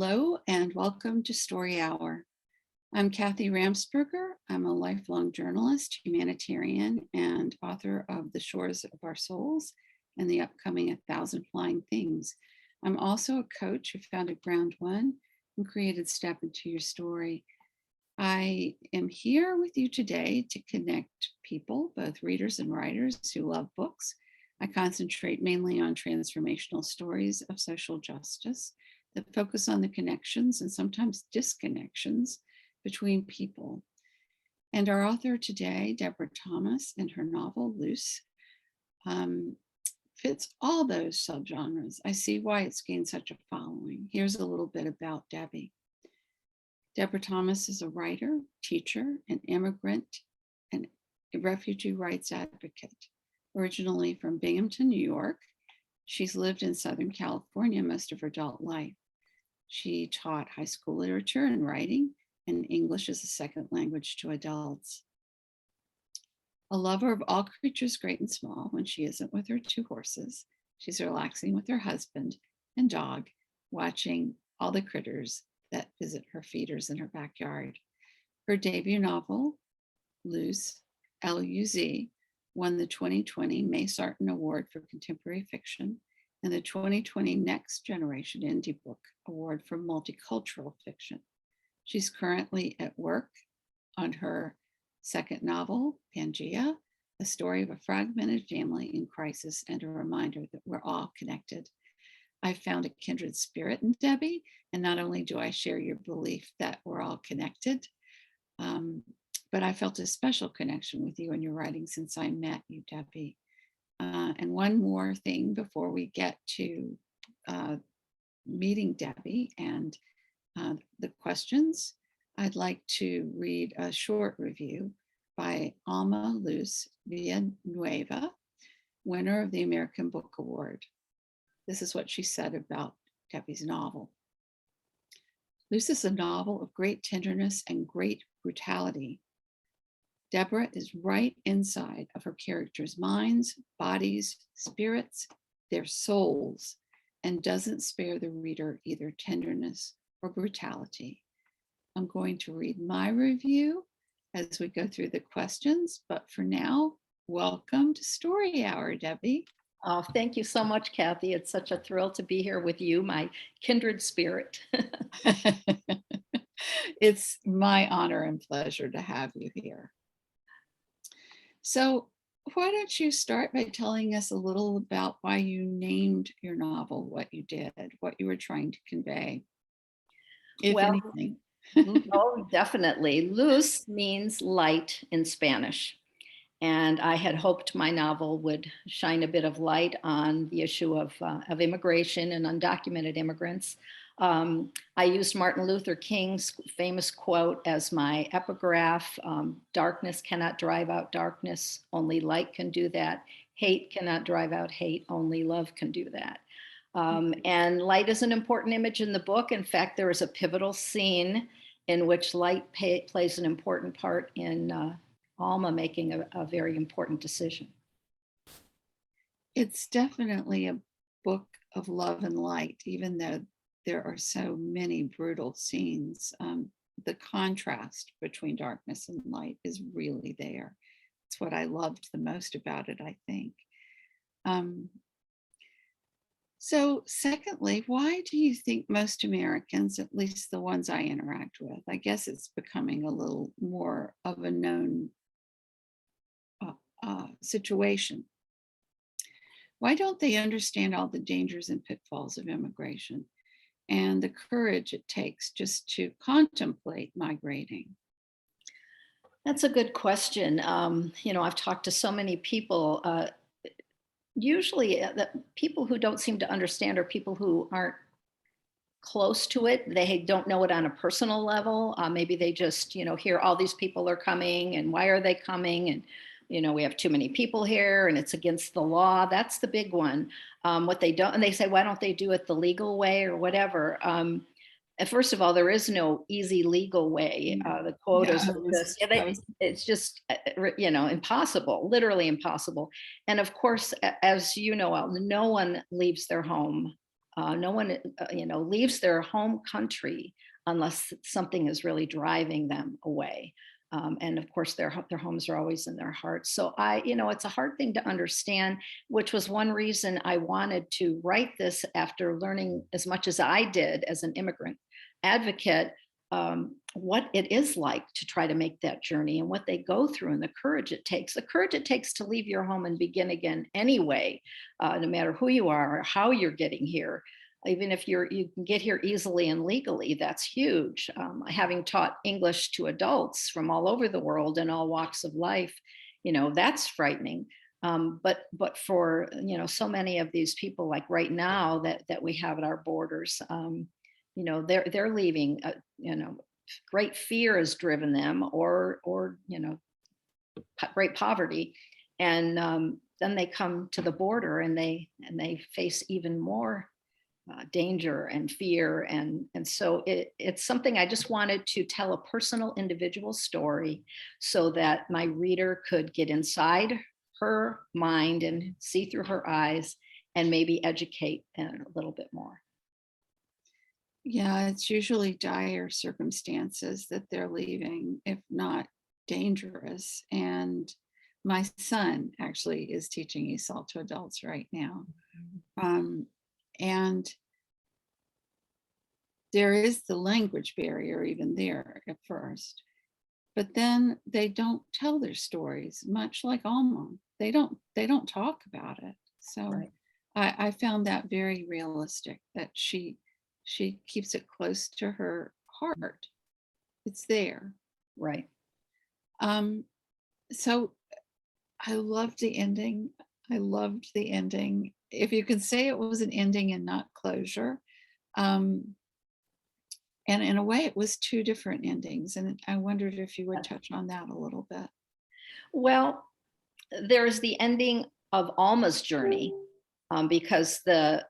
Hello and welcome to Story Hour. I'm Kathy Ramsperger. I'm a lifelong journalist, humanitarian, and author of The Shores of Our Souls and the upcoming 1,000 Flying Things. I'm also a coach who founded Ground One and created Step Into Your Story. I am here with you today to connect people, both readers and writers who love books. I concentrate mainly on transformational stories of social justice that focus on the connections and sometimes disconnections between people. And our author today, Deborah Thomas, and her novel, LUZ, fits all those subgenres. I see why it's gained such a following. Here's a little bit about Debbie. Deborah Thomas is a writer, teacher, an immigrant, and a refugee rights advocate. Originally from Binghamton, New York, she's lived in Southern California most of her adult life. She taught high school literature and writing and English as a second language to adults. A lover of all creatures great and small, when she isn't with her 2 horses, she's relaxing with her husband and dog, watching all the critters that visit her feeders in her backyard. Her debut novel, LUZ, L-U-Z, won the 2020 May Sarton Award for Contemporary Fiction and the 2020 Next Generation Indie Book Award for Multicultural Fiction. She's currently at work on her second novel, Pangaea, a story of a fragmented family in crisis and a reminder that we're all connected. I found a kindred spirit in Debbie, and not only do I share your belief that we're all connected, but I felt a special connection with you and your writing since I met you, Debbie. And one more thing before we get to meeting Debbie and the questions, I'd like to read a short review by Alma Luz Villanueva, winner of the American Book Award. This is what she said about Debbie's novel. Luz is a novel of great tenderness and great brutality. Deborah is right inside of her characters' minds, bodies, spirits, their souls, and doesn't spare the reader either tenderness or brutality. I'm going to read my review as we go through the questions, but for now, welcome to Story Hour, Debbie. Oh, thank you so much, Kathy. It's such a thrill to be here with you, my kindred spirit. It's my honor and pleasure to have you here. So why don't you start by telling us a little about why you named your novel what you did, what you were trying to convey, if anything. Oh, definitely. Luz means light in Spanish. And I had hoped my novel would shine a bit of light on the issue of immigration and undocumented immigrants. I used Martin Luther King's famous quote as my epigraph: darkness cannot drive out darkness, only light can do that. Hate cannot drive out hate, only love can do that. And light is an important image in the book. In fact, there is a pivotal scene in which light plays an important part in Alma making a very important decision. It's definitely a book of love and light, even though there are so many brutal scenes. The contrast between darkness and light is really there. It's what I loved the most about it, I think. So secondly, why do you think most Americans, at least the ones I interact with, I guess it's becoming a little more of a known situation, why don't they understand all the dangers and pitfalls of immigration and the courage it takes just to contemplate migrating? That's a good question. I've talked to so many people. Usually the people who don't seem to understand are people who aren't close to it. They don't know it on a personal level. Maybe they just, hear all these people are coming and why are they coming? And, we have too many people here and it's against the law. That's the big one. What they don't, and they say, why don't they do it the legal way or whatever? First of all, there is no easy legal way. The quotas, it's just, impossible, literally impossible. And of course, as you know, no one leaves their home No one, leaves their home country unless something is really driving them away. And of course, their homes are always in their hearts. So it's a hard thing to understand, which was one reason I wanted to write this after learning as much as I did as an immigrant advocate, what it is like to try to make that journey and what they go through and the courage it takes. The courage it takes to leave your home and begin again anyway, no matter who you are or how you're getting here. Even if you can get here easily and legally, that's huge. Having taught English to adults from all over the world in all walks of life, that's frightening. But for so many of these people, like right now that we have at our borders, they're leaving. Great fear has driven them, or great poverty, and then they come to the border and they face even more danger and fear. And so it's something I just wanted to tell a personal individual story so that my reader could get inside her mind and see through her eyes and maybe educate a little bit more. Yeah, it's usually dire circumstances that they're leaving, if not dangerous. And my son actually is teaching ESOL to adults right now. And there is the language barrier even there at first, but then they don't tell their stories, much like Alma. They don't talk about it. So Right. I found that very realistic, that she keeps it close to her heart. It's there. Right. So I loved the ending. If you could say it was an ending and not closure. And in a way, it was two different endings. And I wondered if you would touch on that a little bit. Well, there's the ending of Alma's journey, because the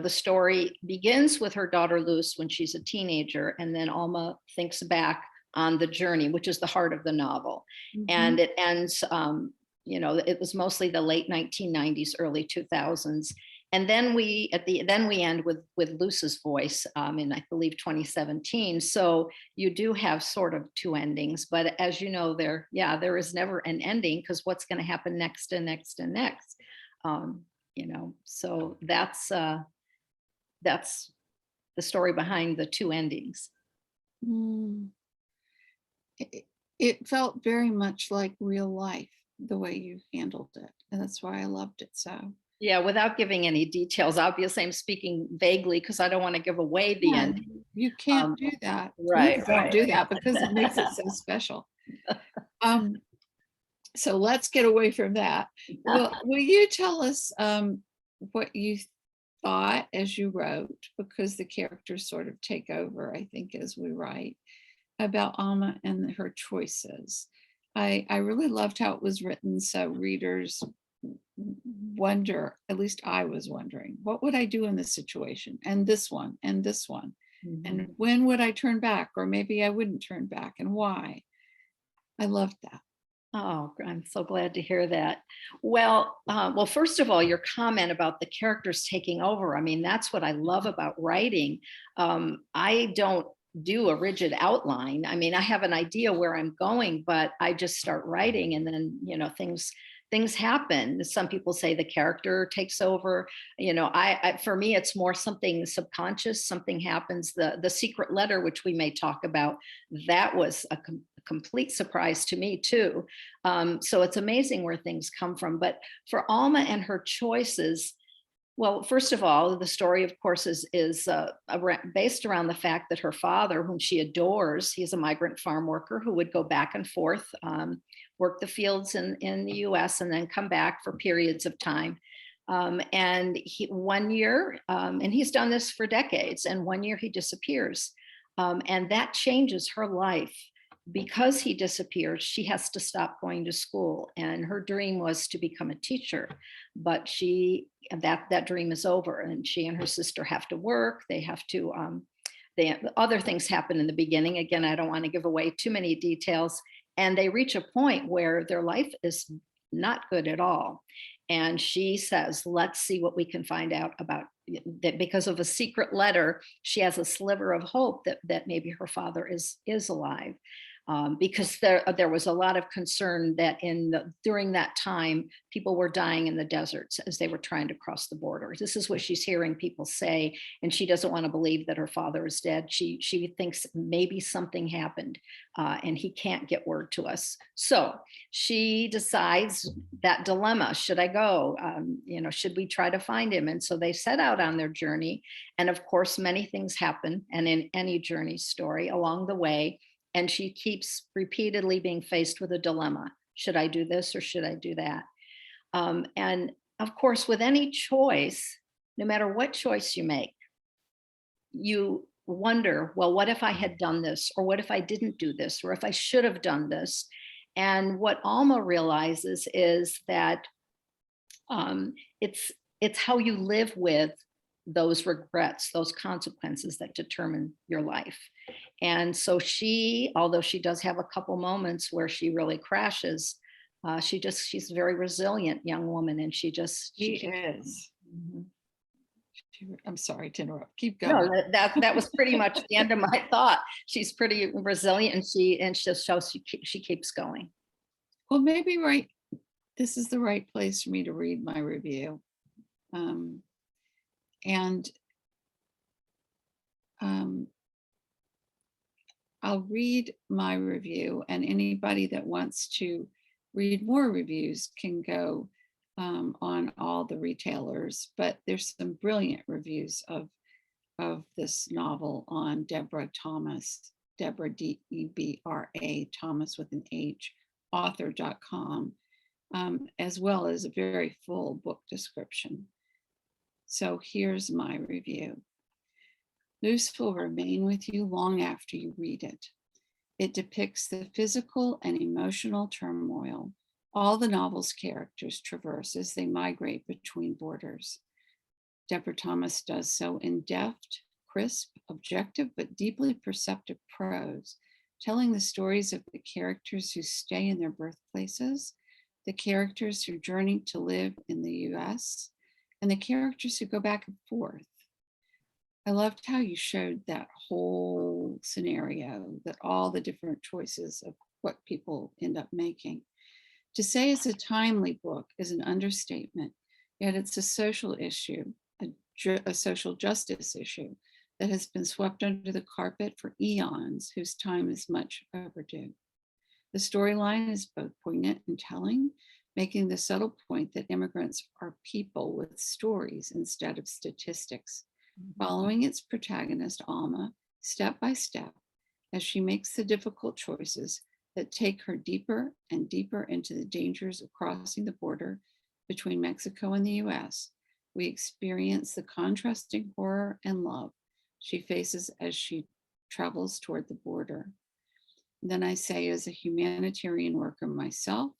story begins with her daughter Luz when she's a teenager, and then Alma thinks back on the journey, which is the heart of the novel. Mhm. And it ends, it was mostly the late 1990s, early 2000s. And then we end with Luz's voice in, I believe, 2017. So you do have sort of two endings, but as you know, there is never an ending, because what's going to happen next and next and next. So that's the story behind the two endings. It felt very much like real life, the way you handled it. And that's why I loved it so. Yeah, without giving any details, obviously I'm speaking vaguely because I don't want to give away the ending. You can't do that. Right. Please don't do that, because it makes it so special. So let's get away from that. Will you tell us what you thought as you wrote, because the characters sort of take over, I think, as we write, about Alma and her choices. I really loved how it was written, so readers wonder, at least I was wondering, what would I do in this situation, and this one, and this one, and when would I turn back, or maybe I wouldn't turn back, and why? I loved that. Oh, I'm so glad to hear that. Well, first of all, your comment about the characters taking over. I mean, that's what I love about writing. I don't do a rigid outline. I mean, I have an idea where I'm going, but I just start writing, and then, things happen. Some people say the character takes over. For me, it's more something subconscious. Something happens. The secret letter, which we may talk about, that was a complete surprise to me too. So it's amazing where things come from. But for Alma and her choices, well, first of all, the story, of course, is based around the fact that her father, whom she adores, he's a migrant farm worker who would go back and forth, work the fields in the US, and then come back for periods of time. And one year, and he's done this for decades, and one year he disappears. And that changes her life. Because he disappears, she has to stop going to school, and her dream was to become a teacher, but that dream is over, and she and her sister have to work. They have to other things happen in the beginning. Again, I don't want to give away too many details, and they reach a point where their life is not good at all. And she says, let's see what we can find out about that. Because of a secret letter, she has a sliver of hope that maybe her father is alive. Because there was a lot of concern that during that time, people were dying in the deserts as they were trying to cross the border. This is what she's hearing people say, and she doesn't want to believe that her father is dead. She thinks maybe something happened, and he can't get word to us. So she decides that dilemma: should I go? Should we try to find him? And so they set out on their journey, and of course, many things happen, and in any journey story along the way. And she keeps repeatedly being faced with a dilemma. Should I do this or should I do that? And of course, with any choice, no matter what choice you make, you wonder, well, what if I had done this? Or what if I didn't do this? Or if I should have done this? And what Alma realizes is that it's how you live with those regrets, those consequences that determine your life. And so although she does have a couple moments where she really crashes, she's a very resilient young woman, and she is. Mhm. I'm sorry to interrupt. Keep No, going. that was pretty much the end of my thought. She's pretty resilient, and she keeps going. Well, maybe this is the right place for me to read my review. I'll read my review, and anybody that wants to read more reviews can go on all the retailers, but there's some brilliant reviews of this novel on Deborah Thomas, Deborah, Debra, Thomas with an H, author.com, as well as a very full book description. So here's my review. LUZ will remain with you long after you read it. It depicts the physical and emotional turmoil all the novel's characters traverse as they migrate between borders. Deborah Thomas does so in deft, crisp, objective, but deeply perceptive prose, telling the stories of the characters who stay in their birthplaces, the characters who journey to live in the US, and the characters who go back and forth. I loved how you showed that whole scenario, that all the different choices of what people end up making. To say it's a timely book is an understatement, yet it's a social issue, a social justice issue that has been swept under the carpet for eons, whose time is much overdue. The storyline is both poignant and telling, making the subtle point that immigrants are people with stories instead of statistics. Following its protagonist, Alma, step by step, as she makes the difficult choices that take her deeper and deeper into the dangers of crossing the border between Mexico and the US, we experience the contrasting horror and love she faces as she travels toward the border. And then I say, as a humanitarian worker myself,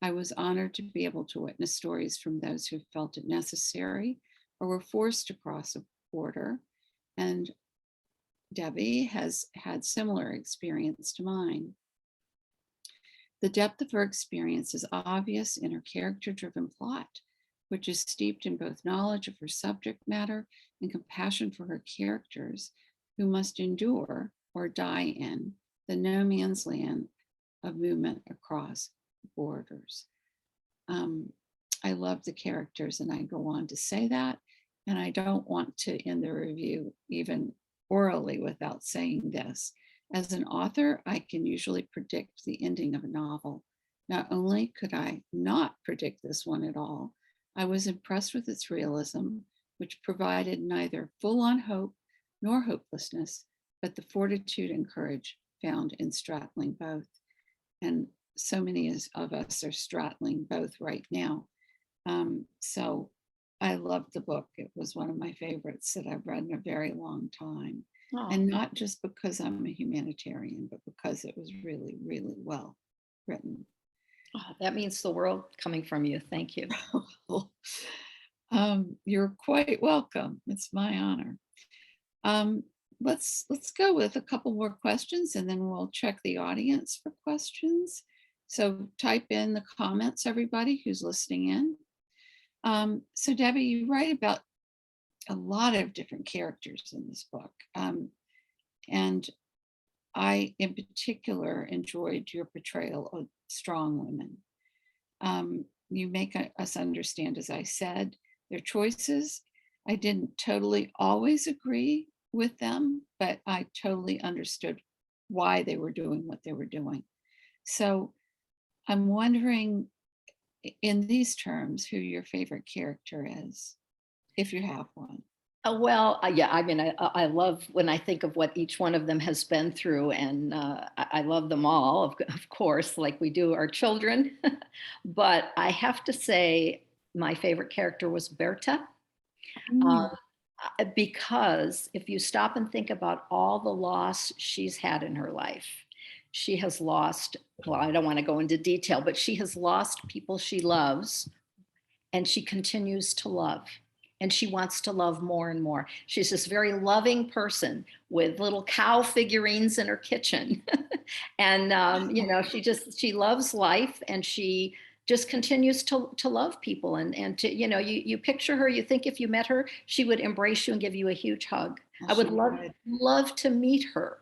I was honored to be able to witness stories from those who felt it necessary or were forced to cross a border. And Debbie has had similar experience to mine. The depth of her experience is obvious in her character-driven plot, which is steeped in both knowledge of her subject matter and compassion for her characters who must endure or die in the no man's land of movement across borders. I love the characters, and I go on to say that, and I don't want to end the review even orally without saying this. As an author, I can usually predict the ending of a novel. Not only could I not predict this one at all, I was impressed with its realism, which provided neither full-on hope nor hopelessness, but the fortitude and courage found in straddling both. And so many of us are straddling both right now. So I loved the book. It was one of my favorites that I've read in a very long time. Oh. And not just because I'm a humanitarian, but because it was really, really well written. Oh, that means the world coming from you. Thank you. You're quite welcome. It's my honor. Let's go with a couple more questions, and then we'll check the audience for questions. So type in the comments, everybody who's listening in. So Debbie, you write about a lot of different characters in this book. And I, in particular, enjoyed your portrayal of strong women. You make us understand, as I said, their choices. I didn't totally always agree with them, but I totally understood why they were doing what they were doing. So I'm wondering, in these terms, who your favorite character is, if you have one. Yeah, I mean, I love when I think of what each one of them has been through, and I love them all, of course, like we do our children. But I have to say, my favorite character was Berta, Mm. because if you stop and think about all the loss she's had in her life, she has lost, well, I don't want to go into detail, but she has lost people she loves, and she continues to love, and she wants to love more and more. She's this very loving person with little cow figurines in her kitchen. And she loves life, and she just continues to love people, and to, you picture her, you think if you met her, she would embrace you and give you a huge hug. I would love to meet her.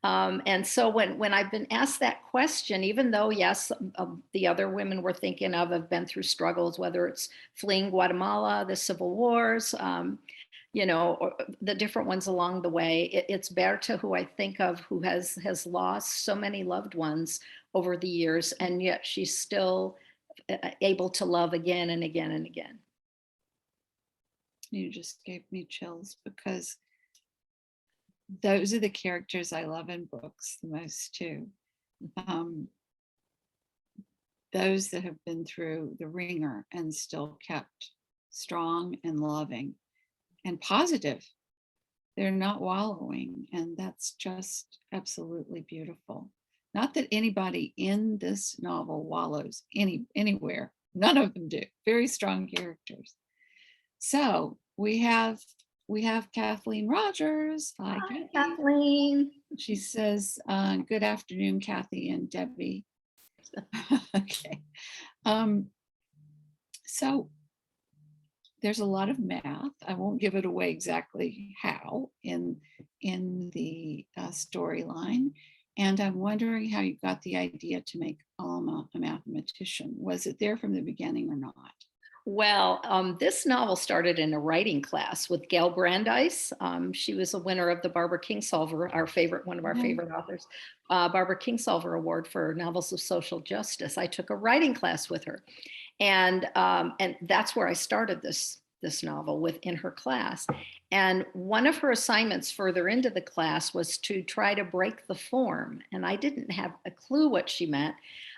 And so when I've been asked that question, even though, yes, the other women we're thinking of have been through struggles, whether it's fleeing Guatemala, the civil wars, or the different ones along the way, it's Berta who I think of, who has lost so many loved ones over the years, and yet she's still able to love again and again and again. You just gave me chills, because those are the characters I love in books the most too. Those that have been through the ringer and still kept strong and loving and positive. They're not wallowing, and that's just absolutely beautiful. Not that anybody in this novel wallows anywhere. None of them do. Very strong characters. So we have Kathleen Rogers. Hi, Kathleen. She says, good afternoon, Kathy and Debbie. Okay. So there's a lot of math. I won't give it away exactly how in the storyline. And I'm wondering how you got the idea to make Alma a mathematician. Was it there from the beginning or not? Well, this novel started in a writing class with Gail Brandeis. She was a winner of the Barbara Kingsolver, one of our favorite authors, Barbara Kingsolver Award for novels of social justice. I took a writing class with her, and that's where I started this novel, within her class. And one of her assignments further into the class was to try to break the form, and I didn't have a clue what she meant.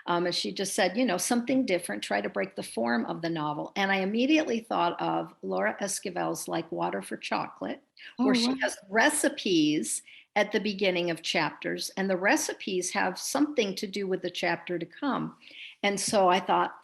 And she just said, something different, try to break the form of the novel. And I immediately thought of Laura Esquivel's Like Water for Chocolate, where she has recipes at the beginning of chapters, and the recipes have something to do with the chapter to come. And so I thought,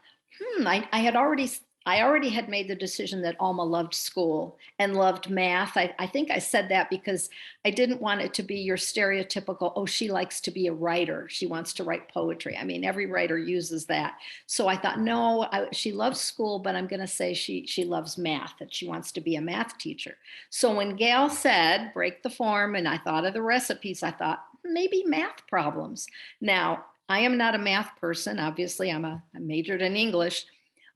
I already had made the decision that Alma loved school and loved math. I think I said that because I didn't want it to be your stereotypical, oh, she likes to be a writer. She wants to write poetry. I mean, every writer uses that. So I thought, no, she loves school, but I'm going to say she loves math, that she wants to be a math teacher. So when Gail said, break the form, and I thought of the recipes, I thought, maybe math problems. Now, I am not a math person. Obviously, I majored in English.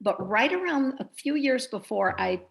But right around a few years before I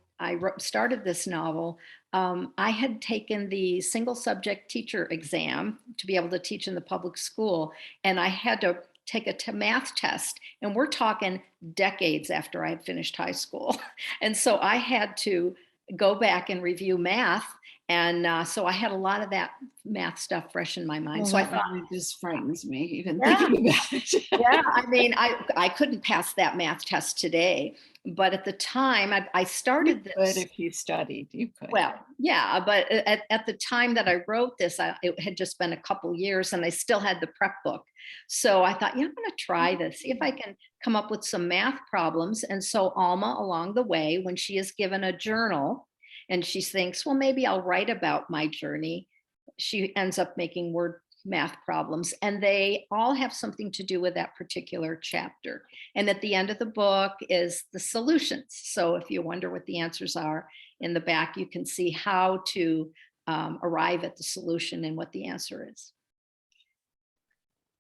started this novel, I had taken the single subject teacher exam to be able to teach in the public school. And I had to take a math test. And we're talking decades after I had finished high school. And so I had to go back and review math. And so I had a lot of that math stuff fresh in my mind. Well, so I thought, really just frightens me even yeah, thinking about it. Yeah, I mean, I couldn't pass that math test today, but at the time I started this. But if you studied, you could. Well, yeah, but at the time that I wrote this, it had just been a couple years, and I still had the prep book. So I thought, I'm going to try this, see if I can come up with some math problems. And so Alma, along the way, when she is given a journal, and she thinks, well, maybe I'll write about my journey, she ends up making word math problems, and they all have something to do with that particular chapter. And at the end of the book is the solutions. So if you wonder what the answers are, in the back, you can see how to arrive at the solution and what the answer is.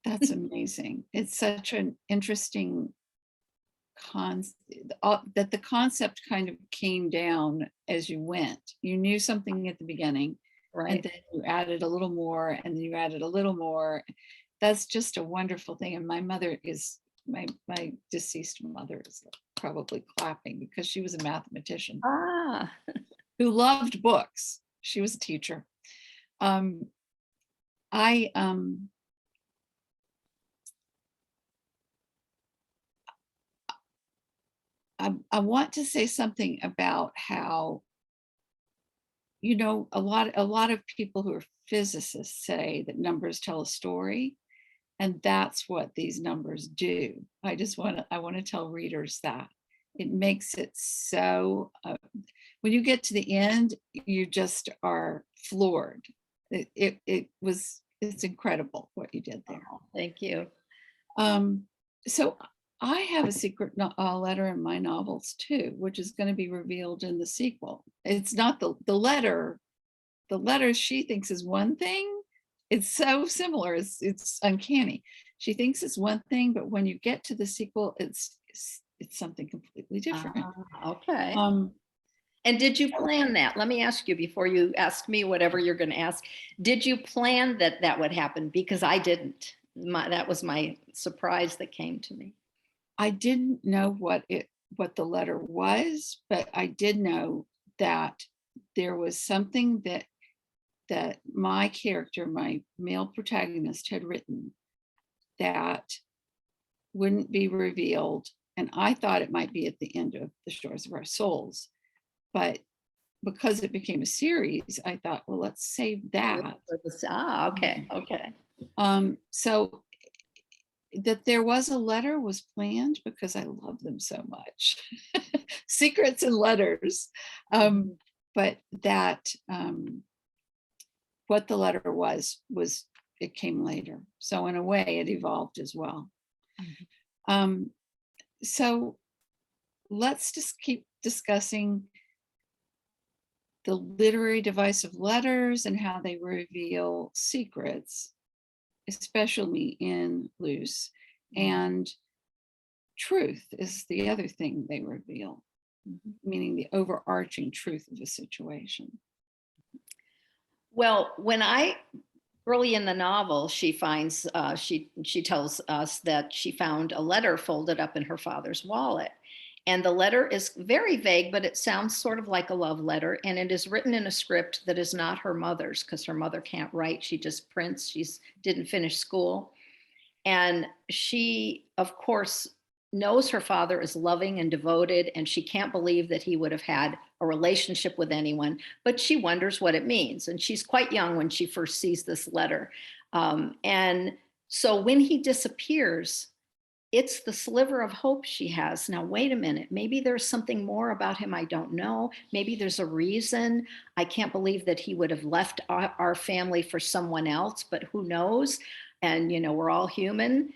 That's amazing. It's such an interesting that the concept kind of came down as you went. You knew something at the beginning, and Right. then you added a little more, and then you added a little more. That's just a wonderful thing. And my mother is my deceased mother is probably clapping because she was a mathematician Ah, who loved books. She was a teacher. I want to say something about how, you know, a lot of people who are physicists say that numbers tell a story, and that's what these numbers do. I want to tell readers that it makes it so when you get to the end, you just are floored. It's incredible what you did there. thank you. So I have a secret letter in my novels too, which is going to be revealed in the sequel. It's not the letter. The letter she thinks is one thing. It's so similar. It's uncanny. She thinks it's one thing, but when you get to the sequel, it's something completely different. Okay. And did you plan that? Let me ask you before you ask me whatever you're going to ask. Did you plan that that would happen? Because I didn't. That was my surprise that came to me. I didn't know what the letter was, but I did know that there was something that my character, my male protagonist, had written that wouldn't be revealed. And I thought it might be at the end of The Shores of Our Souls. But because it became a series, I thought, well, let's save that. Okay. Okay. So that there was a letter was planned because I love them so much. Secrets and letters. But that what the letter was it came later. So in a way it evolved as well. So let's just keep discussing the literary device of letters and how they reveal secrets, especially in LUZ. And truth is the other thing they reveal, meaning the overarching truth of a situation. Well, early in the novel, she finds, she tells us that she found a letter folded up in her father's wallet. And the letter is very vague, but it sounds sort of like a love letter. And it is written in a script that is not her mother's because her mother can't write. She just prints. She didn't finish school. And she, of course, knows her father is loving and devoted, and she can't believe that he would have had a relationship with anyone, but she wonders what it means. And she's quite young when she first sees this letter. And so when he disappears, it's the sliver of hope she has. Now, wait a minute, maybe there's something more about him I don't know. Maybe there's a reason. I can't believe that he would have left our family for someone else, but who knows? And, you know, we're all human.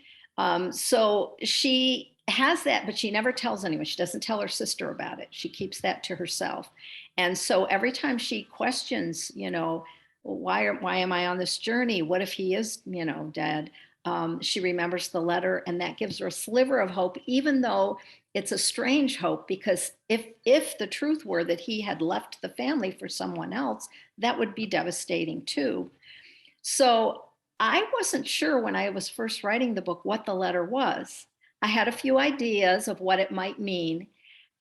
So she has that, but she never tells anyone. She doesn't tell her sister about it. She keeps that to herself. And so every time she questions, you know, why am I on this journey? What if he is, you know, dead? She remembers the letter, and that gives her a sliver of hope, even though it's a strange hope, because if the truth were that he had left the family for someone else, that would be devastating too. So I wasn't sure when I was first writing the book what the letter was. I had a few ideas of what it might mean.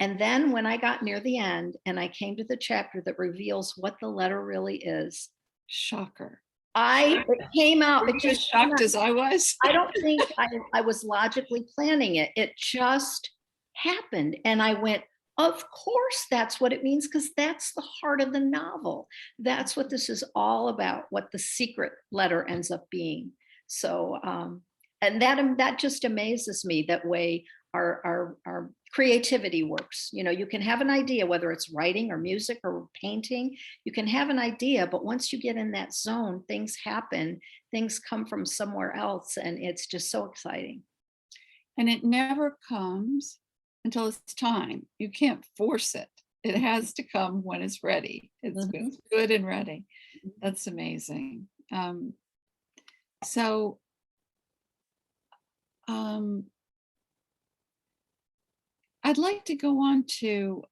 And then when I got near the end and I came to the chapter that reveals what the letter really is, Shocker. it came out. It just shocked as I was. I don't think I was logically planning it. It just happened. And I went, of course, that's what it means, because that's the heart of the novel. That's what this is all about, what the secret letter ends up being. So, and that just amazes me that way our creativity works. You know, you can have an idea, whether it's writing or music or painting, you can have an idea, but once you get in that zone, things happen, things come from somewhere else, and it's just so exciting. And it never comes until it's time. You can't force it. It has to come when it's ready. It's good and ready. That's amazing. So I'd like to go on to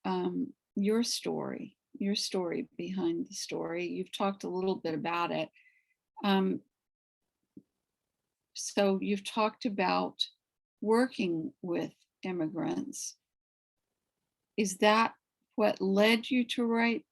your story behind the story. You've talked a little bit about it. So you've talked about working with immigrants. Is that what led you to write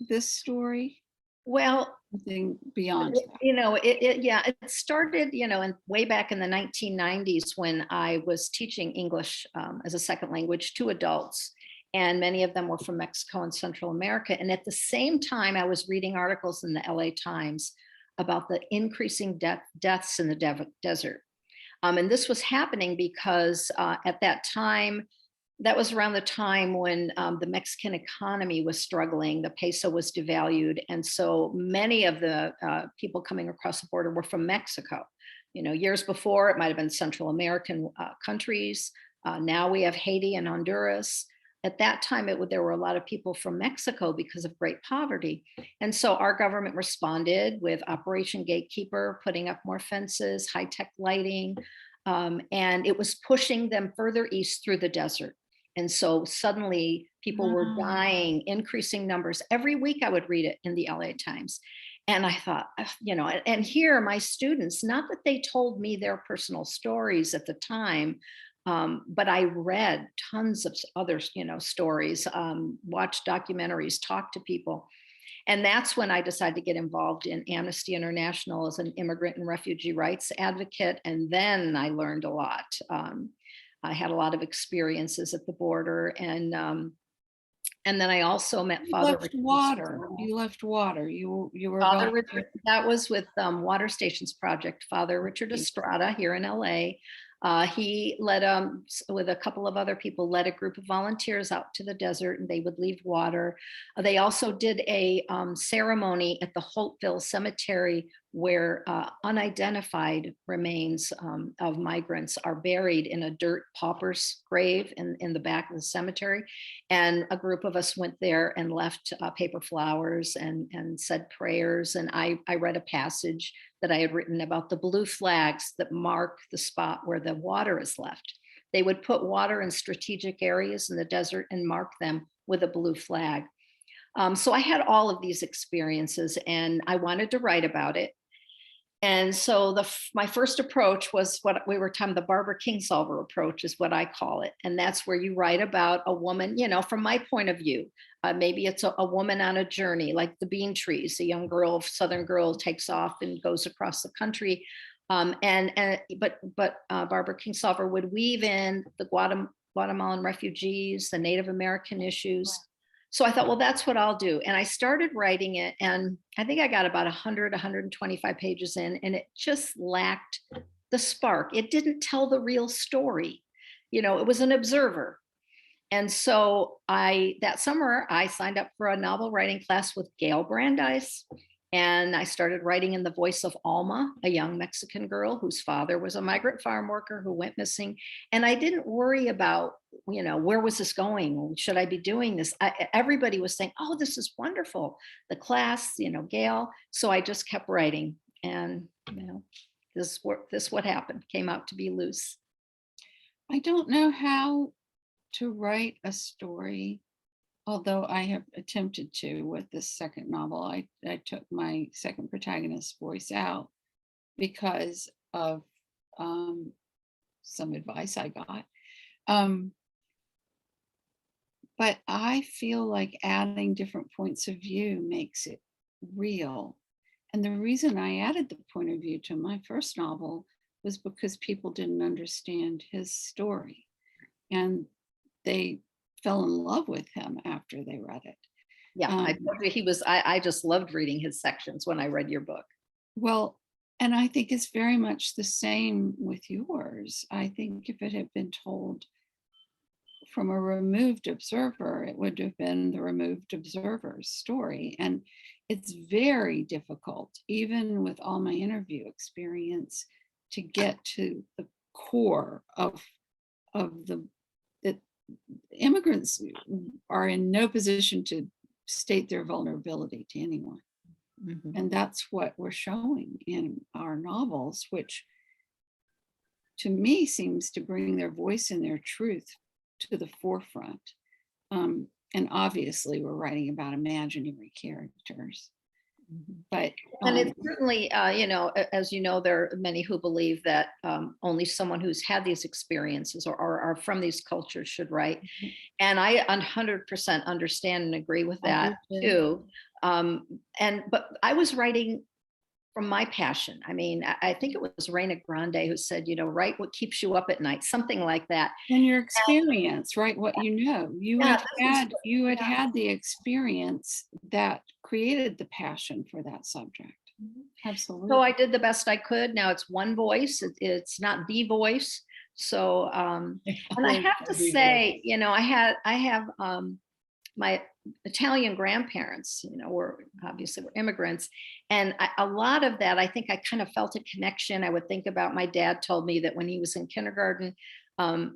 this story? Well, Something beyond that? you know, it started, you know, way back in the 1990s when I was teaching English as a second language to adults. And many of them were from Mexico and Central America. And at the same time, I was reading articles in the LA Times about the increasing deaths in the desert. And this was happening because at that time, that was around the time when the Mexican economy was struggling, the peso was devalued. And so many of the people coming across the border were from Mexico. You know, years before, it might have been Central American countries. Now we have Haiti and Honduras. At that time, there were a lot of people from Mexico because of great poverty. And so our government responded with Operation Gatekeeper, putting up more fences, high-tech lighting, and it was pushing them further east through the desert. And so suddenly people were dying, increasing numbers. Every week I would read it in the LA Times. And I thought, you know, and here are my students, not that they told me their personal stories at the time, but I read tons of other, you know, stories, watched documentaries, talked to people. And that's when I decided to get involved in Amnesty International as an immigrant and refugee rights advocate. And then I learned a lot. I had a lot of experiences at the border, and then I also met Father Left water. You left water. You were Father Richard. That was with Water Stations Project. Father Richard Estrada here in LA. He led with a couple of other people, led a group of volunteers out to the desert, and they would leave water. They also did a ceremony at the Holtville Cemetery where unidentified remains of migrants are buried in a dirt pauper's grave in the back of the cemetery. And a group of us went there and left paper flowers and said prayers. And I read a passage that I had written about the blue flags that mark the spot where the water is left. They would put water in strategic areas in the desert and mark them with a blue flag. So I had all of these experiences and I wanted to write about it. And so my first approach was what we were talking, the Barbara Kingsolver approach is what I call it. And that's where you write about a woman, you know, from my point of view. Maybe it's a woman on a journey, like the bean trees. A young girl, Southern girl, takes off and goes across the country. But Barbara Kingsolver would weave in the Guatemalan refugees, the Native American issues. So I thought, well, that's what I'll do. And I started writing it. And I think I got about 100, 125 pages in, and it just lacked the spark. It didn't tell the real story. You know, it was an observer. And so that summer, I signed up for a novel writing class with Gail Brandeis. And I started writing in the voice of Alma, a young Mexican girl whose father was a migrant farm worker who went missing. And I didn't worry about, you know, where was this going? Should I be doing this? Everybody was saying, oh, this is wonderful. The class, you know, Gail. So I just kept writing. And, you know, this what happened, came out to be LUZ. I don't know how to write a story, although I have attempted to with this second novel. I took my second protagonist's voice out because of some advice I got. But I feel like adding different points of view makes it real. And the reason I added the point of view to my first novel was because people didn't understand his story. And they fell in love with him after they read it. Yeah, I just loved reading his sections when I read your book. Well, and I think it's very much the same with yours. I think if it had been told from a removed observer, it would have been the removed observer's story. And it's very difficult, even with all my interview experience, to get to the core of the immigrants are in no position to state their vulnerability to anyone. Mhm. And that's what we're showing in our novels, which to me seems to bring their voice and their truth to the forefront. And obviously we're writing about imaginary characters, Mhm. but And it's certainly, as you know, there are many who believe that only someone who's had these experiences or are from these cultures should write. And I 100% understand and agree with that too. But I was writing from my passion. I mean, I think it was Reina Grande who said, write what keeps you up at night, something like that. and your experience, right? What you know, Yeah, you had the experience that created the passion for that subject. Absolutely. So I did the best I could. Now it's one voice. It's not the voice. So, and I have to say, I have my Italian grandparents, were immigrants. And a lot of that, I think I kind of felt a connection. I would think about my dad told me that when he was in kindergarten,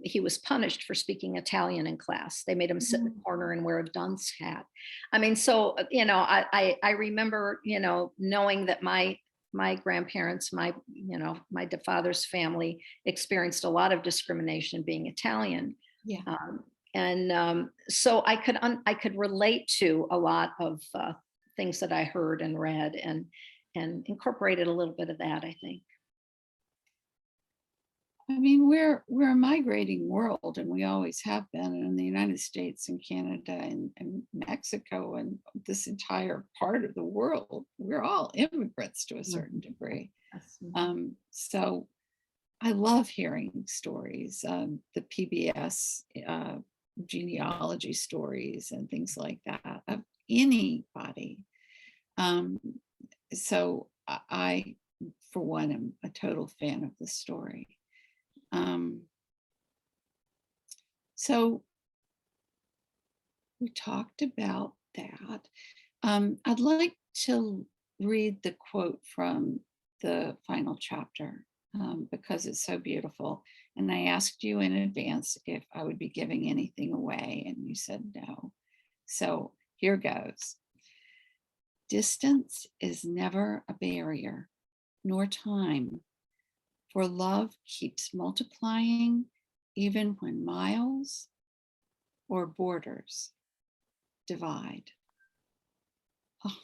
he was punished for speaking Italian in class. They made him sit in the corner and wear a dunce hat. I mean, so, I remember, knowing that my grandparents, my father's family experienced a lot of discrimination being Italian. Yeah. So I could relate to a lot of things that I heard and read and incorporated a little bit of that, I think. I mean, we're a migrating world, and we always have been. And in the United States and Canada and Mexico and this entire part of the world, we're all immigrants to a certain degree. So I love hearing stories, the PBS genealogy stories and things like that of anybody. So I, for one, am a total fan of the story. So we talked about that. I'd like to read the quote from the final chapter because it's so beautiful. And I asked you in advance if I would be giving anything away, and you said no. So here goes. Distance is never a barrier, nor time, for love keeps multiplying even when miles or borders divide. Oh,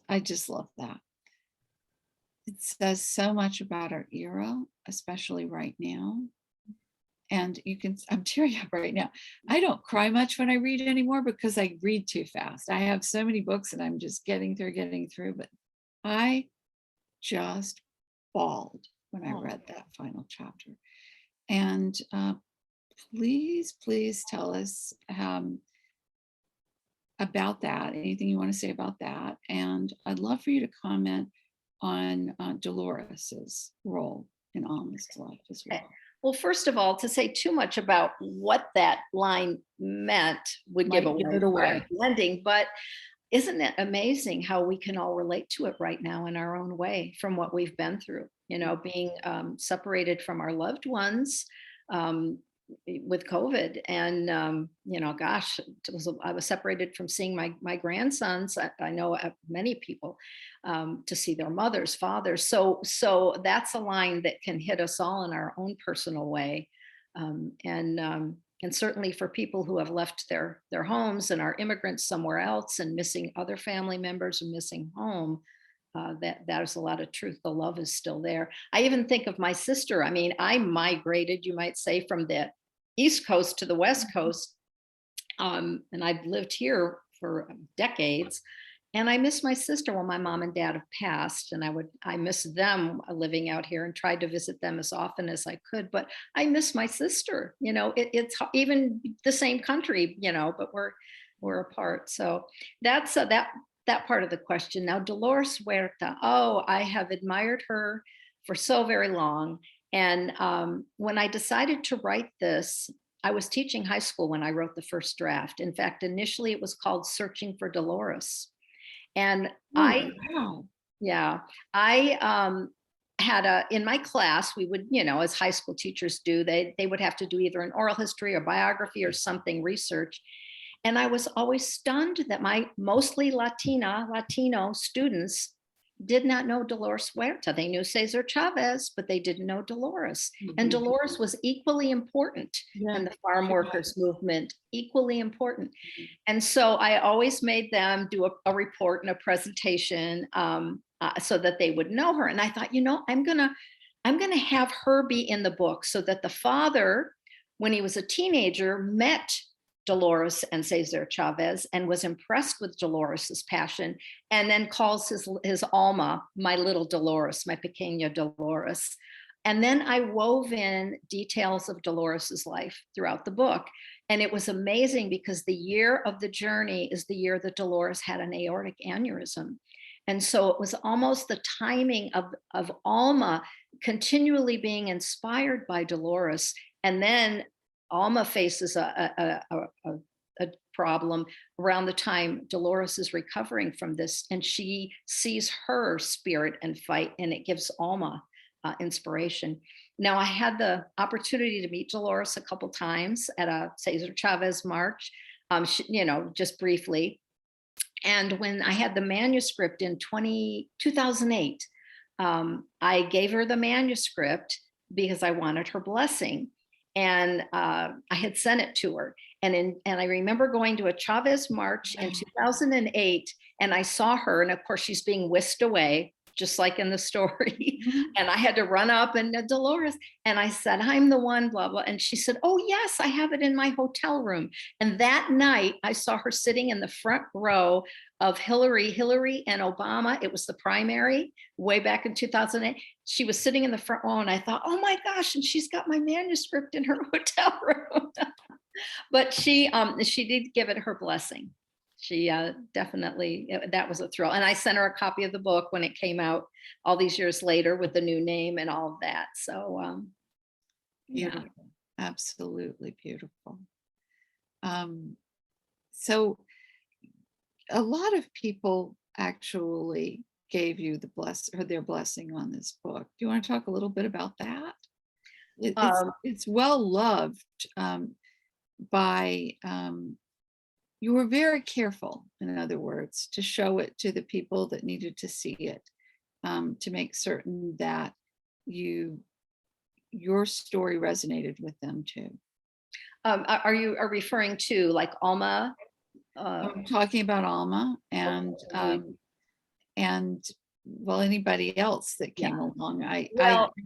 I just love that. It says so much about our era, especially right now. And I'm tearing up right now. I don't cry much when I read anymore because I read too fast. I have so many books and I'm just getting through, but I just bawled when I read that final chapter. And please tell us about that, anything you want to say about that. And I'd love for you to comment on Dolores's role in Alma's life as well. Well, first of all, to say too much about what that line meant would give away the ending. But isn't it amazing how we can all relate to it right now in our own way from what we've been through, being separated from our loved ones with COVID. And, gosh, I was separated from seeing my grandsons. I know many people to see their mothers, fathers. So that's a line that can hit us all in our own personal way. And certainly for people who have left their homes and are immigrants somewhere else and missing other family members and missing home, that is a lot of truth. The love is still there. I even think of my sister. I mean, I migrated, you might say, from the East Coast to the West Coast. And I've lived here for decades. And I miss my sister when my mom and dad have passed. And I miss them living out here and tried to visit them as often as I could. But I miss my sister. It's even the same country, but we're apart. So that's that part of the question. Now, Dolores Huerta. Oh, I have admired her for so very long. And when I decided to write this, I was teaching high school when I wrote the first draft. In fact, initially it was called Searching for Dolores. And Oh, wow. yeah, I had in my class, we would, as high school teachers do, they would have to do either an oral history or biography or something, research. And I was always stunned that my mostly Latino students did not know Dolores Huerta. They knew Cesar Chavez, but they didn't know Dolores. And Mhm. Dolores was equally important Yeah, in the farm she workers movement, equally important. was. And so I always made them do a report and a presentation so that they would know her. And I thought, I'm gonna have her be in the book so that the father, when he was a teenager, met Dolores and Cesar Chavez and was impressed with Dolores's passion, and then calls his Alma my little Dolores, my pequeña Dolores. And then I wove in details of Dolores's life throughout the book. And it was amazing because the year of the journey is the year that Dolores had an aortic aneurysm. And so it was almost the timing of Alma continually being inspired by Dolores. And then Alma faces a problem around the time Dolores is recovering from this, and she sees her spirit and fight, and it gives Alma inspiration. Now, I had the opportunity to meet Dolores a couple times at a Cesar Chavez march, just briefly. And when I had the manuscript in 2008, I gave her the manuscript because I wanted her blessing. And I had sent it to her. And I remember going to a Chavez march in 2008, and I saw her, and of course she's being whisked away, just like in the story. And I had to run up and Dolores, and I said, I'm the one, blah, blah. And she said, oh yes, I have it in my hotel room. And that night I saw her sitting in the front row of Hillary and Obama. It was the primary way back in 2008. She was sitting in the front row, and I thought, oh my gosh, and she's got my manuscript in her hotel room. But she did give it her blessing. She definitely, that was a thrill. And I sent her a copy of the book when it came out all these years later with the new name and all of that. So Beautiful. Yeah. Absolutely beautiful. So a lot of people actually gave you their blessing on this book. Do you want to talk a little bit about that? It's well loved by you were very careful, in other words, to show it to the people that needed to see it, to make certain that your story resonated with them too. Are you referring to like Alma? I'm talking about Alma and well, anybody else that came along. I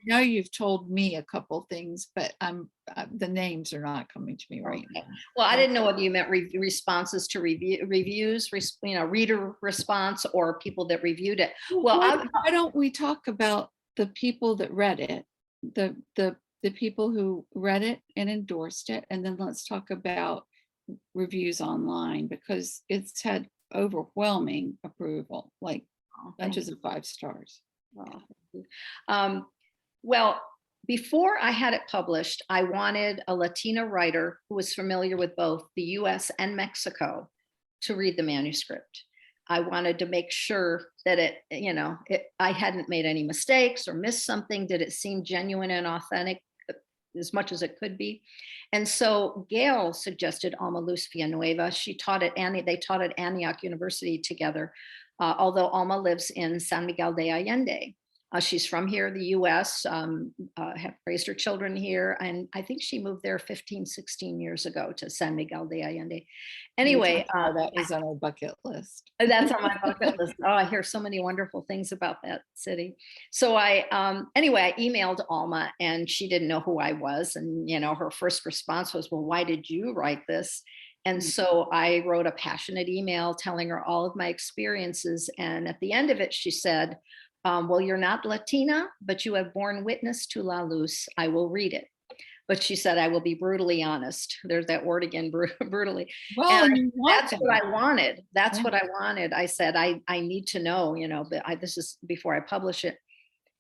know you've told me a couple things, but the names are not coming to me right now. Well, I didn't know whether you meant responses to reviews, reader response, or people that reviewed it. Well, why don't we talk about the people that read it, the people who read it and endorsed it, and then let's talk about reviews online, because it's had overwhelming approval, like bunches of 5 stars. Well, before I had it published, I wanted a Latina writer who was familiar with both the US and Mexico to read the manuscript. I wanted to make sure that I hadn't made any mistakes or missed something. Did it seem genuine and authentic as much as it could be? And so Gail suggested Alma Luz Villanueva. They taught at Antioch University together. Although Alma lives in San Miguel de Allende. She's from here, the US, have raised her children here. And I think she moved there 15, 16 years ago to San Miguel de Allende. Anyway. That was on our bucket list. That's on my bucket list. Oh, I hear so many wonderful things about that city. So I emailed Alma, and she didn't know who I was. And, her first response was, well, why did you write this? And so I wrote a passionate email telling her all of my experiences. And at the end of it, she said, well, you're not Latina, but you have borne witness to La Luz. I will read it. But she said, I will be brutally honest. There's that word again, brutally. Well, that's what I wanted. That's what I wanted. I said, I need to know, but this is before I publish it.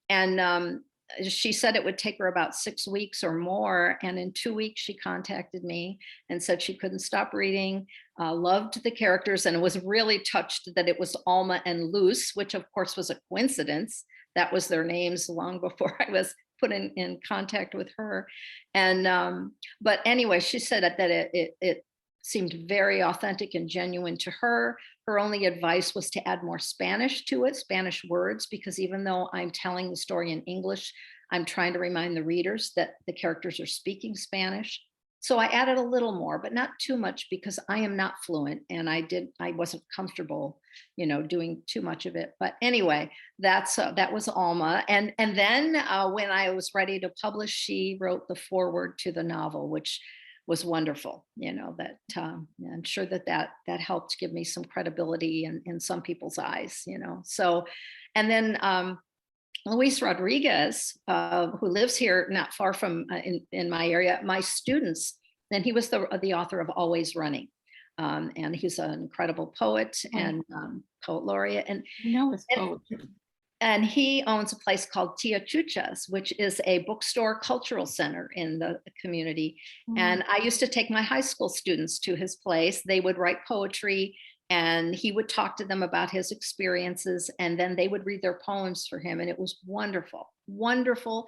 And she said it would take her about 6 weeks or more. And in 2 weeks, she contacted me and said she couldn't stop reading, loved the characters, and was really touched that it was Alma and Luz, which of course was a coincidence. That was their names long before I was put in contact with her. And but anyway, she said that it seemed very authentic and genuine to her. Her only advice was to add more Spanish to it, Spanish words, because even though I'm telling the story in English, I'm trying to remind the readers that the characters are speaking Spanish. So I added a little more, but not too much, because I am not fluent and I wasn't comfortable, doing too much of it. But anyway, that was Alma. And then when I was ready to publish, she wrote the foreword to the novel, which was wonderful. That I'm sure that helped give me some credibility in some people's eyes. So, and then Luis Rodriguez, who lives here not far from in my area, my students, and he was the author of Always Running. And he's an incredible poet and poet laureate. And it's poetry. And he owns a place called Tia Chucha's, which is a bookstore cultural center in the community. And I used to take my high school students to his place. They would write poetry and he would talk to them about his experiences, and then they would read their poems for him. And it was wonderful, wonderful.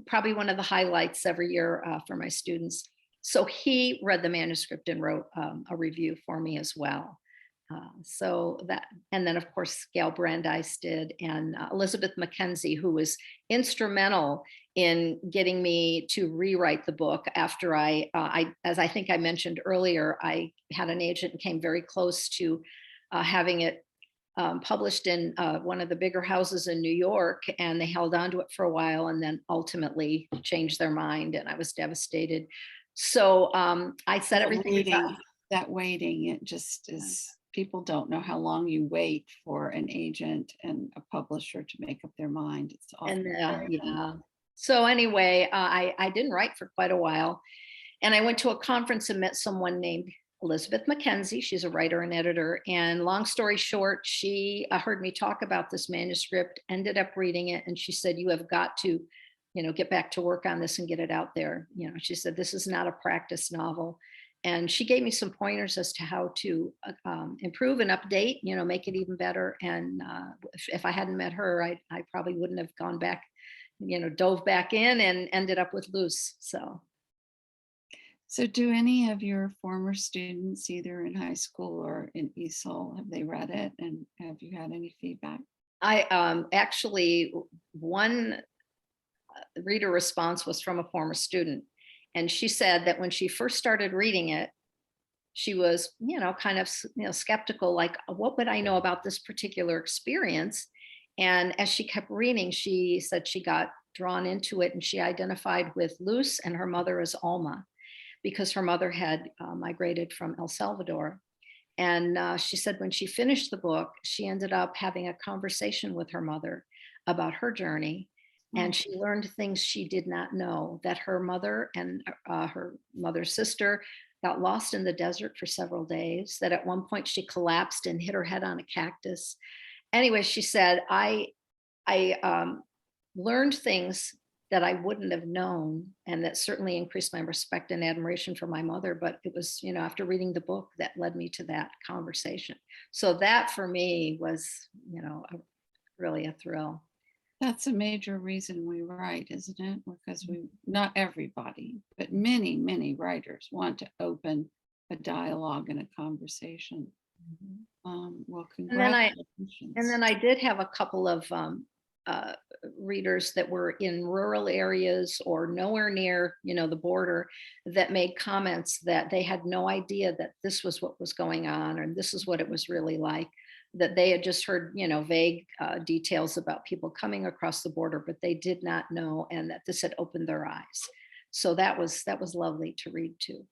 Probably one of the highlights every year for my students. So he read the manuscript and wrote a review for me as well. And then of course, Gail Brandeis did, and Elizabeth Mackenzie, who was instrumental in getting me to rewrite the book after as I think I mentioned earlier, I had an agent and came very close to having it published in one of the bigger houses in New York, and they held on to it for a while and then ultimately changed their mind, and I was devastated. So I set everything up. That waiting, it just is. People don't know how long you wait for an agent and a publisher to make up their mind. It's often So anyway, I didn't write for quite a while, and I went to a conference and met someone named Elizabeth Mackenzie. She's a writer and editor. And long story short, she heard me talk about this manuscript, ended up reading it, and she said, "You have got to, get back to work on this and get it out there." She said, "This is not a practice novel." And she gave me some pointers as to how to improve and update, make it even better. And if I hadn't met her, I probably wouldn't have gone back, dove back in and ended up with Luz. So do any of your former students, either in high school or in ESOL, have they read it? And have you had any feedback? I actually, one reader response was from a former student. And she said that when she first started reading it, she was, kind of, skeptical, like, what would I know about this particular experience? And as she kept reading, she said she got drawn into it, and she identified with Luz and her mother as Alma, because her mother had migrated from El Salvador. And she said when she finished the book, she ended up having a conversation with her mother about her journey. And she learned things she did not know, that her mother and her mother's sister got lost in the desert for several days, that at one point she collapsed and hit her head on a cactus. Anyway, she said, I learned things that I wouldn't have known, and that certainly increased my respect and admiration for my mother. But it was, after reading the book, that led me to that conversation. So that for me was, really a thrill. That's a major reason we write, isn't it? Because not everybody, but many, many writers want to open a dialogue and a conversation. Well, congratulations. And then I did have a couple of readers that were in rural areas or nowhere near, the border, that made comments that they had no idea that this was what was going on, or this is what it was really like. That they had just heard, vague details about people coming across the border, but they did not know, and that this had opened their eyes. So that was lovely to read too.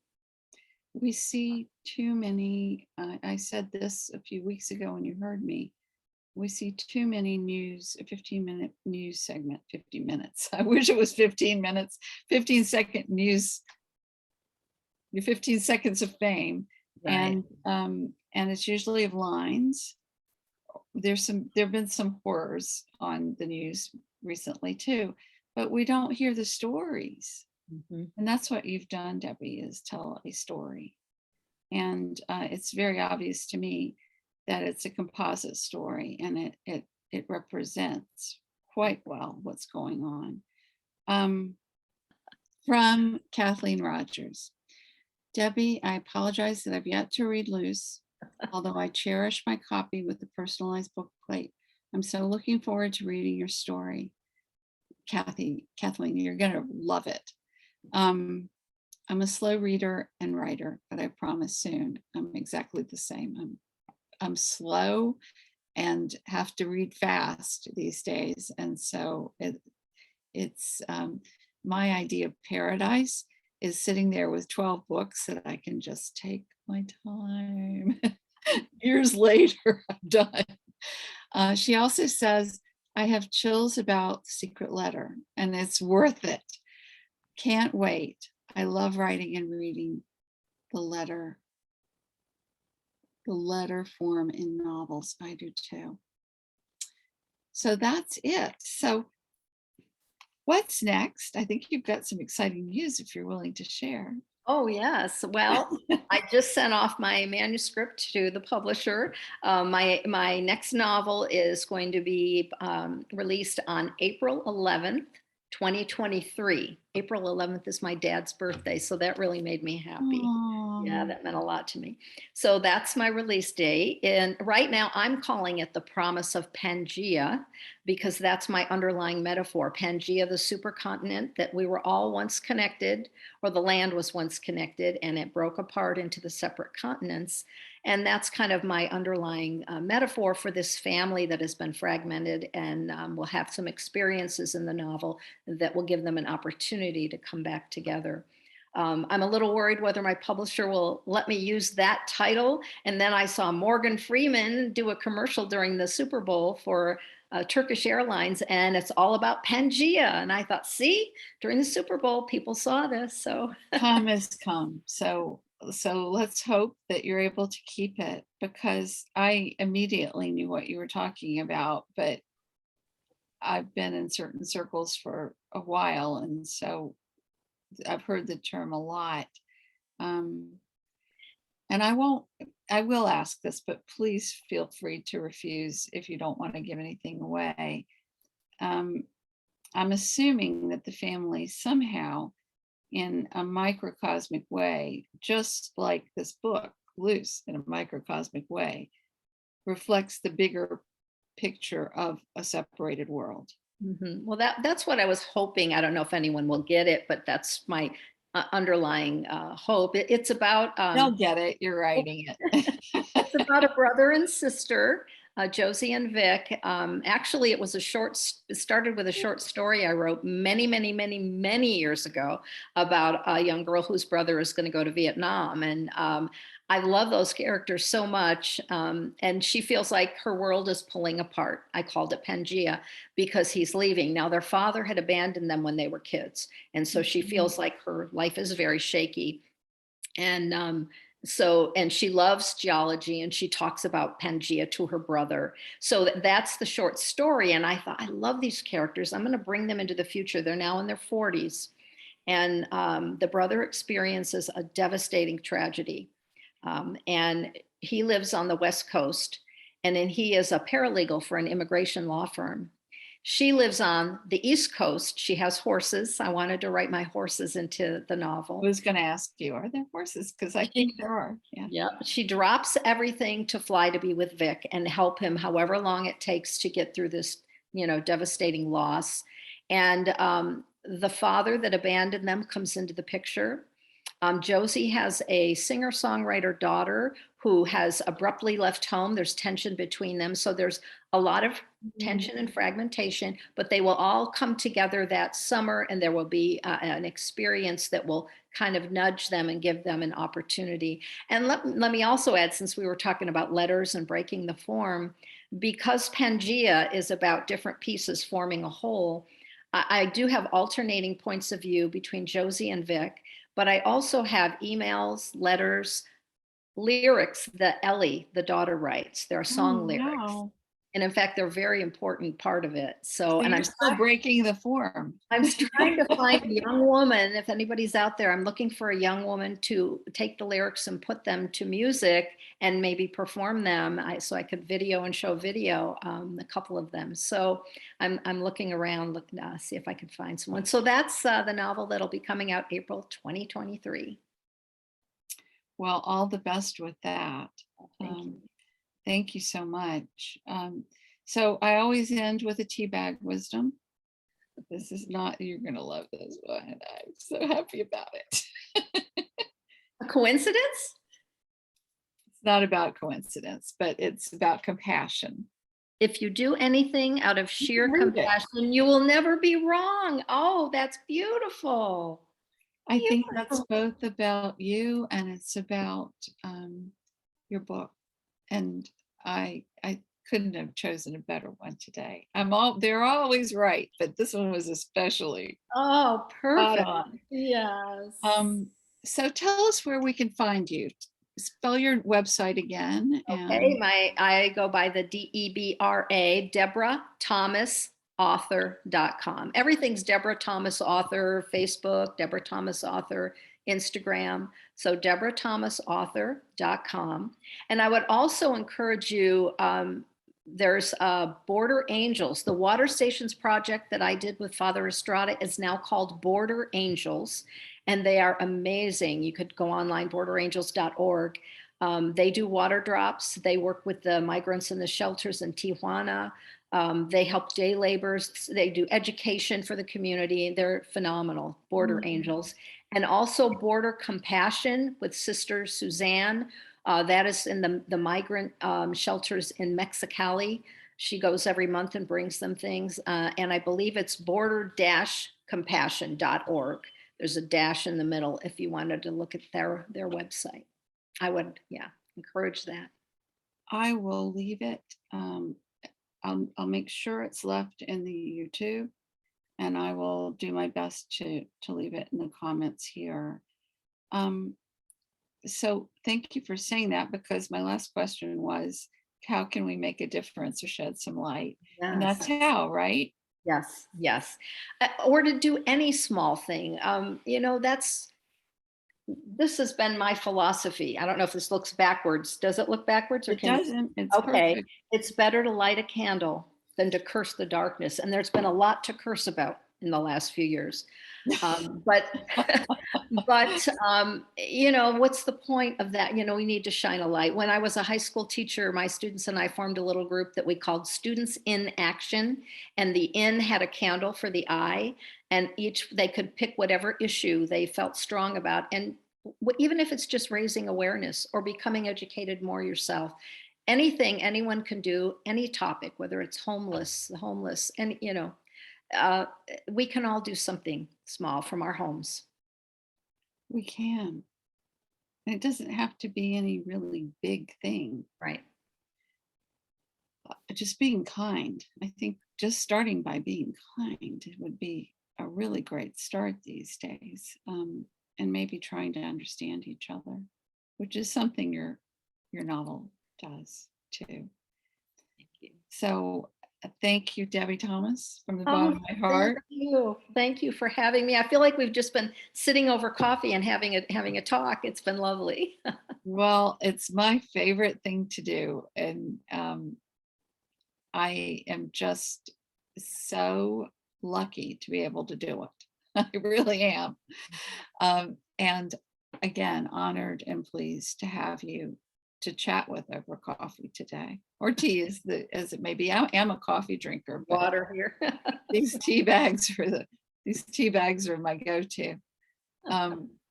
We see too many, I said this a few weeks ago when you heard me, we see too many news, a 15-minute news segment, 50 minutes. I wish it was 15 minutes, 15-second news, your 15 seconds of fame. Right. And it's usually of lines. There have been some horrors on the news recently too, but we don't hear the stories. Mhm. And that's what you've done, Debbie, is tell a story. And it's very obvious to me that it's a composite story, and it represents quite well what's going on. From Kathleen Rogers. Debbie, I apologize that I've yet to read LUZ, although I cherish my copy with the personalized bookplate. I'm so looking forward to reading your story. Kathleen, you're gonna love it. I'm a slow reader and writer, but I promise soon I'm exactly the same. I'm slow and have to read fast these days. And so it's my idea of paradise is sitting there with 12 books that I can just take my time. Years later, I'm done. She also says, I have chills about The Secret Letter, and it's worth it. Can't wait. I love writing and reading the letter form in novels. I do too. So that's it. So what's next? I think you've got some exciting news if you're willing to share. Oh, yes. Well, I just sent off my manuscript to the publisher. My next novel is going to be released on April 11th, 2023. April 11th is my dad's birthday, so that really made me happy. Yeah, that meant a lot to me. So that's my release date. And right now I'm calling it The Promise of Pangaea because that's my underlying metaphor. Pangaea, the supercontinent, that we were all once connected, or the land was once connected, and it broke apart into the separate continents. And that's kind of my underlying metaphor for this family that has been fragmented and will have some experiences in the novel that will give them an opportunity to come back together. I'm a little worried whether my publisher will let me use that title. And then I saw Morgan Freeman do a commercial during the Super Bowl for Turkish Airlines, and it's all about Pangaea. And I thought, see, during the Super Bowl, people saw this. So Time has come. So let's hope that you're able to keep it, because I immediately knew what you were talking about, but I've been in certain circles for a while, and so I've heard the term a lot. And I will ask this, but please feel free to refuse if you don't want to give anything away. I'm assuming that the family somehow, in a microcosmic way, just like this book, Loose, in a microcosmic way, reflects the bigger picture of a separated world. mhm. Well, that's what I was hoping. I don't know if anyone will get it, but that's my underlying hope. It's about They'll get it. You're writing it. it's about a brother and sister, Josie and Vic. Actually, it was it started with a short story I wrote many years ago about a young girl whose brother is going to go to Vietnam. And I love those characters so much. And she feels like her world is pulling apart. I called it Pangaea because he's leaving. Now, their father had abandoned them when they were kids. And so she feels like her life is very shaky. And and she loves geology, and she talks about Pangaea to her brother. So that's the short story. And I thought, I love these characters. I'm going to bring them into the future. They're now in their 40s. And the brother experiences a devastating tragedy. And he lives on the West Coast, and then he is a paralegal for an immigration law firm. She lives on the East Coast. She has horses. I wanted to write my horses into the novel. I was going to ask you, are there horses? Because I think there are. Yeah. Yeah. She drops everything to fly to be with Vic and help him however long it takes to get through this, devastating loss. And the father that abandoned them comes into the picture. Josie has a singer-songwriter daughter who has abruptly left home. There's tension between them. So there's a lot of tension and fragmentation, but they will all come together that summer, and there will be an experience that will kind of nudge them and give them an opportunity. And let me also add, since we were talking about letters and breaking the form, because Pangaea is about different pieces forming a whole, I do have alternating points of view between Josie and Vic, but I also have emails, letters, lyrics that Ellie, the daughter, writes. There are song lyrics. Wow. And in fact, they're a very important part of it. So So, and you're still breaking the form. I'm trying to find a young woman. If anybody's out there, I'm looking for a young woman to take the lyrics and put them to music and maybe perform them. So I could video and show video, a couple of them. So I'm looking around, looking to see if I can find someone. So that's the novel that'll be coming out April 2023. Well, all the best with that. Thank you. Thank you so much. So I always end with a teabag wisdom. This is not, you're going to love this one. I'm so happy about it. A coincidence? It's not about coincidence, but it's about compassion. If you do anything out of sheer Heard it. compassion, you will never be wrong. Oh, that's beautiful. I think that's both about you and it's about your book. And I couldn't have chosen a better one today. They're always right, but this one was especially Oh, spot perfect. on. Yes. So tell us where we can find you. Spell your website again. Okay, I go by the DEBRA, Deborah Thomas author.com. Everything's Deborah Thomas author, Facebook, Deborah Thomas author, Instagram. So DeborahThomasAuthor.com. And I would also encourage you, there's Border Angels. The Water Stations project that I did with Father Estrada is now called Border Angels. And they are amazing. You could go online, borderangels.org. They do water drops. They work with the migrants in the shelters in Tijuana. They help day laborers. They do education for the community. They're phenomenal, Border Angels. And also Border Compassion with Sister Suzanne. That is in the migrant shelters in Mexicali. She goes every month and brings them things. And I believe it's border-compassion.org. There's a dash in the middle if you wanted to look at their website. I would, encourage that. I will leave it. I'll make sure it's left in the YouTube, and I will do my best to leave it in the comments here. So thank you for saying that, because my last question was, how can we make a difference or shed some light? Yes. And that's how, right? Yes, yes. Or to do any small thing. This has been my philosophy. I don't know if this looks backwards. Does it look backwards? Or It doesn't. It's okay. perfect. It's better to light a candle than to curse the darkness. And there's been a lot to curse about in the last few years. But what's the point of that? We need to shine a light. When I was a high school teacher, my students and I formed a little group that we called Students in Action. And the in had a candle for the eye, and they could pick whatever issue they felt strong about. And even if it's just raising awareness or becoming educated more yourself, anything anyone can do, any topic, whether it's the homeless, and we can all do something small from our homes. We can. And it doesn't have to be any really big thing. Right. Just being kind. I think just starting by being kind would be a really great start these days. And maybe trying to understand each other, which is something your novel does too. Thank you. So thank you, Debbie Thomas, from the bottom of my heart. Thank you for having me. I feel like we've just been sitting over coffee and having a talk. It's been lovely. Well, it's my favorite thing to do. And I am just so lucky to be able to do it. I really am. And again, honored and pleased to have you to chat with over coffee today, or tea as it may be. I am a coffee drinker. But water here. these tea bags are my go-to.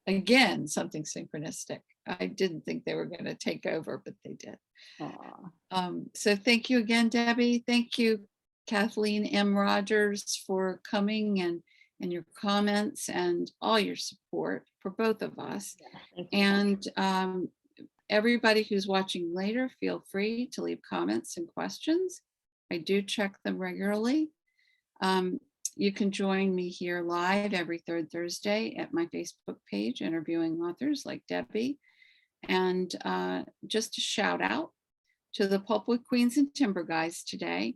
Again, something synchronistic. I didn't think they were going to take over, but they did. So thank you again, Debbie. Thank you, Kathleen M. Rogers, for coming and your comments and all your support for both of us. And everybody who's watching later, feel free to leave comments and questions. I do check them regularly. You can join me here live every third Thursday at my Facebook page, interviewing authors like Debbie. And just a shout out to the Pulpwood Queens and Timber Guys today.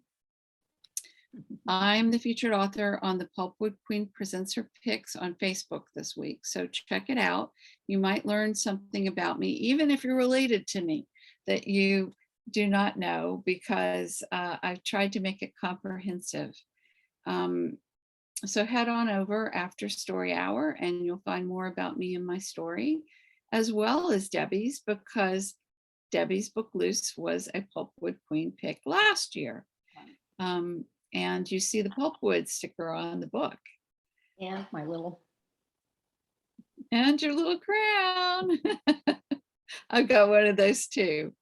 I'm the featured author on the Pulpwood Queen Presents Her Picks on Facebook this week, so check it out. You might learn something about me, even if you're related to me, that you do not know, because I've tried to make it comprehensive. So head on over after story hour and you'll find more about me and my story, as well as Debbie's, because Debbie's book LUZ was a Pulpwood Queen pick last year. And you see the Pulpwood sticker on the book. And my little. And your little crown. I've got one of those too.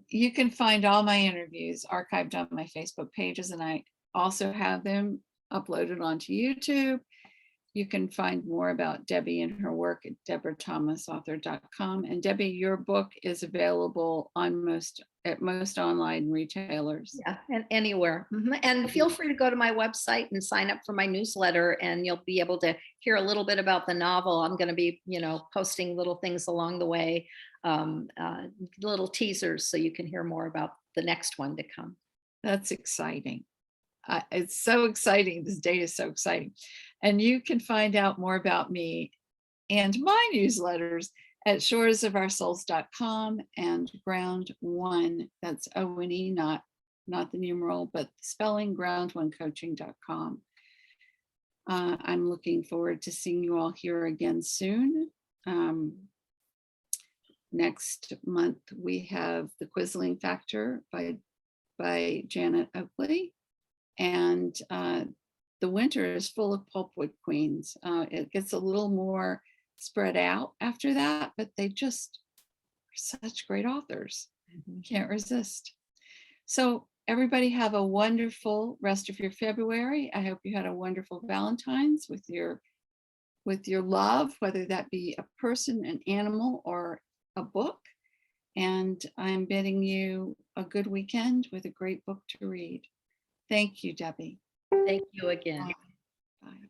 You can find all my interviews archived on my Facebook pages, and I also have them uploaded onto YouTube. You can find more about Debbie and her work at DeborahThomasAuthor.com. And Debbie, your book is available on at most online retailers. Yeah, and anywhere. And feel free to go to my website and sign up for my newsletter, and you'll be able to hear a little bit about the novel. I'm going to be, posting little things along the way, little teasers, so you can hear more about the next one to come. That's exciting. It's so exciting. This day is so exciting. And you can find out more about me and my newsletters at shoresofourSouls.com and Ground One. That's O-N-E, not the numeral, but spelling, ground1coaching.com. I'm looking forward to seeing you all here again soon. Next month, we have The Quizzling Factor by Janet Oakley. And the winter is full of Pulpwood Queens. It gets a little more spread out after that, but they just are such great authors. Can't resist. So everybody have a wonderful rest of your February. I hope you had a wonderful Valentine's with your love, whether that be a person, an animal, or a book. And I'm bidding you a good weekend with a great book to read. Thank you, Debbie. Thank you again. Bye.